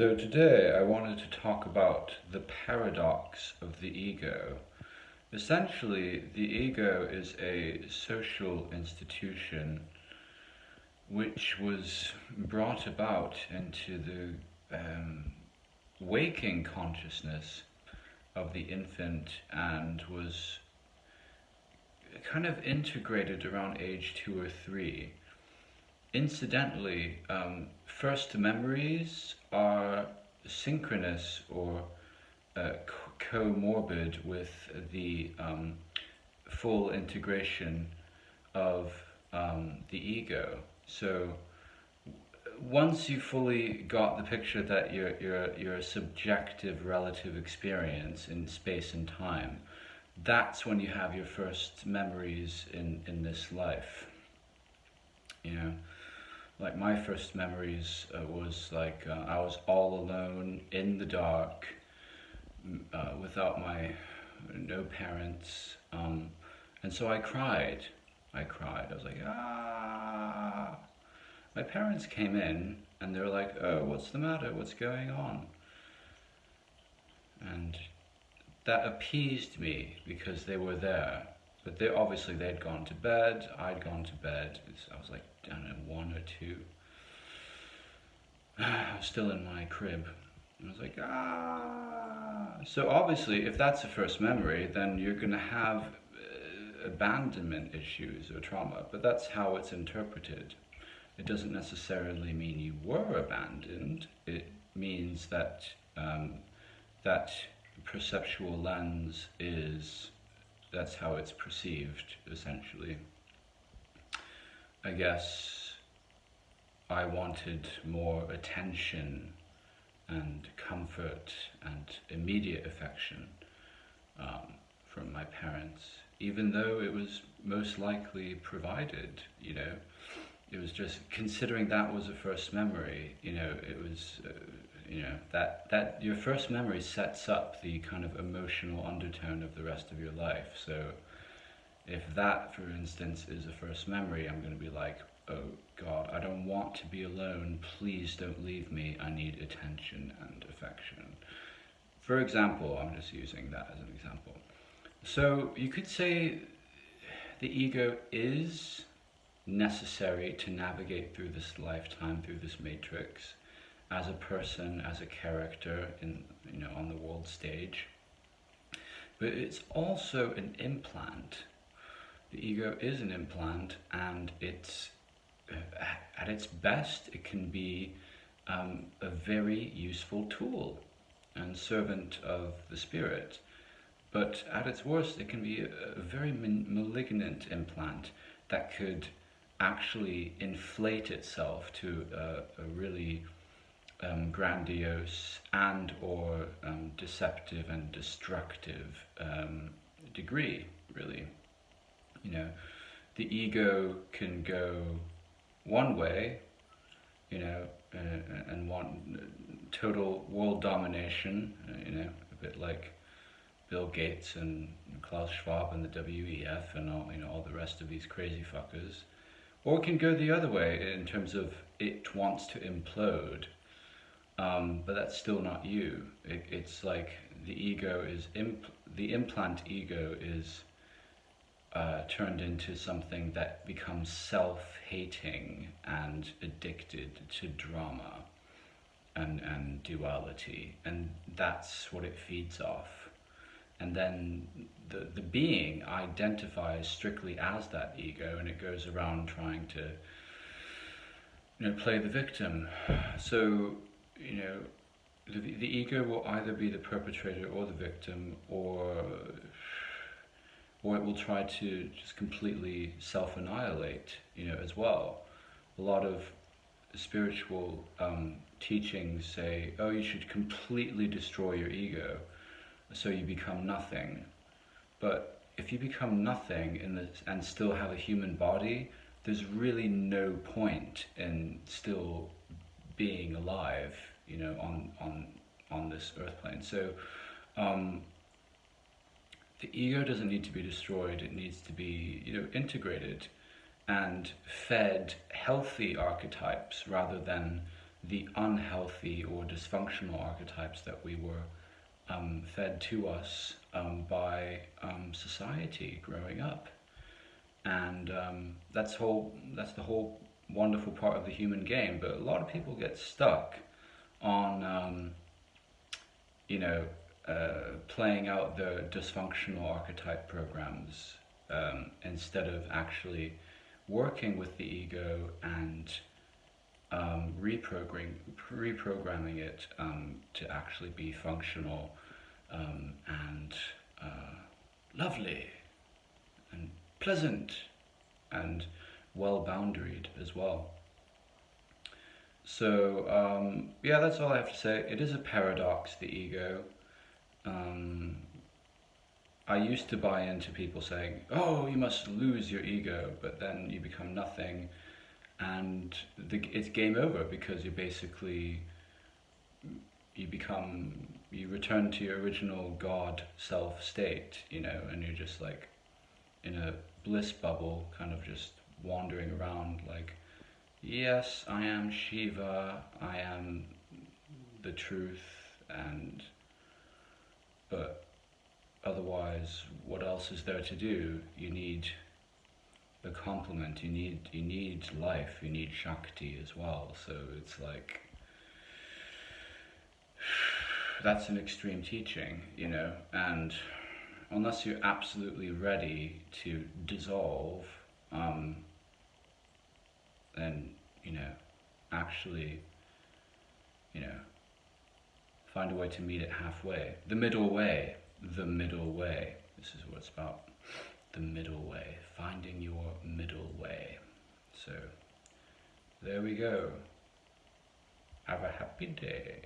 So today I wanted to talk about the paradox of the ego. Essentially, the ego is a social institution which was brought about into the waking consciousness of the infant and was kind of integrated around age 2 or 3. Incidentally, first memories are synchronous or comorbid with the full integration of the ego. So once you fully got the picture that you're a subjective relative experience in space and time, that's when you have your first memories in this life. You know, like my first memories was like I was all alone in the dark, without no parents, and so I cried. I was like, ah. My parents came in and they were like, oh, what's the matter? What's going on? And that appeased me because they were there. But they'd gone to bed, I'd gone to bed. I was like, I don't know, 1 or 2. I was still in my crib. I was like, ah. So obviously, if that's the first memory, then you're going to have abandonment issues or trauma. But that's how it's interpreted. It doesn't necessarily mean you were abandoned. It means that that perceptual lens that's how it's perceived, essentially. I guess I wanted more attention and comfort and immediate affection from my parents, even though it was most likely provided, It was just considering that was a first memory, it was, that your first memory sets up the kind of emotional undertone of the rest of your life. So if that, for instance, is a first memory, I'm going to be like, oh God, I don't want to be alone. Please don't leave me. I need attention and affection. For example, I'm just using that as an example. So you could say the ego is necessary to navigate through this lifetime, through this matrix, as a person, as a character on the world stage. But it's also an implant. The ego is an implant, and it's at its best it can be a very useful tool and servant of the spirit. But at its worst, it can be a very malignant implant that could actually inflate itself to a really grandiose and or deceptive and destructive degree, really. The ego can go one way, and want total world domination, a bit like Bill Gates and Klaus Schwab and the WEF and all the rest of these crazy fuckers. Or it can go the other way in terms of it wants to implode, but that's still not you. It's like the implant ego is turned into something that becomes self-hating and addicted to drama and duality, and that's what it feeds off. And then the being identifies strictly as that ego, and it goes around trying to play the victim. So the ego will either be the perpetrator or the victim, or it will try to just completely self-annihilate, as well. A lot of spiritual teachings say, oh, you should completely destroy your ego so you become nothing. But if you become nothing and still have a human body, there's really no point in still being alive, on this earth plane. So the ego doesn't need to be destroyed. It needs to be, integrated and fed healthy archetypes rather than the unhealthy or dysfunctional archetypes that we were fed to us by society growing up. And that's the whole wonderful part of the human game. But a lot of people get stuck on you know playing out the dysfunctional archetype programs instead of actually working with the ego and reprogramming it to actually be functional and lovely and pleasant and well boundaried as well. So yeah, that's all I have to say. It is a paradox, the ego. Um, I used to buy into people saying, "Oh, you must lose your ego," but then you become nothing, and it's game over because you return to your original God self state, and you're just like in a bliss bubble, kind of just wandering around like, yes, I am Shiva, I am the truth, but otherwise, what else is there to do? You need the complement, you need life, you need Shakti as well. So it's like, that's an extreme teaching, and unless you're absolutely ready to dissolve, then, actually, you know, find a way to meet it halfway. The middle way. The middle way. This is what it's about. The middle way. Finding your middle way. So, there we go. Have a happy day.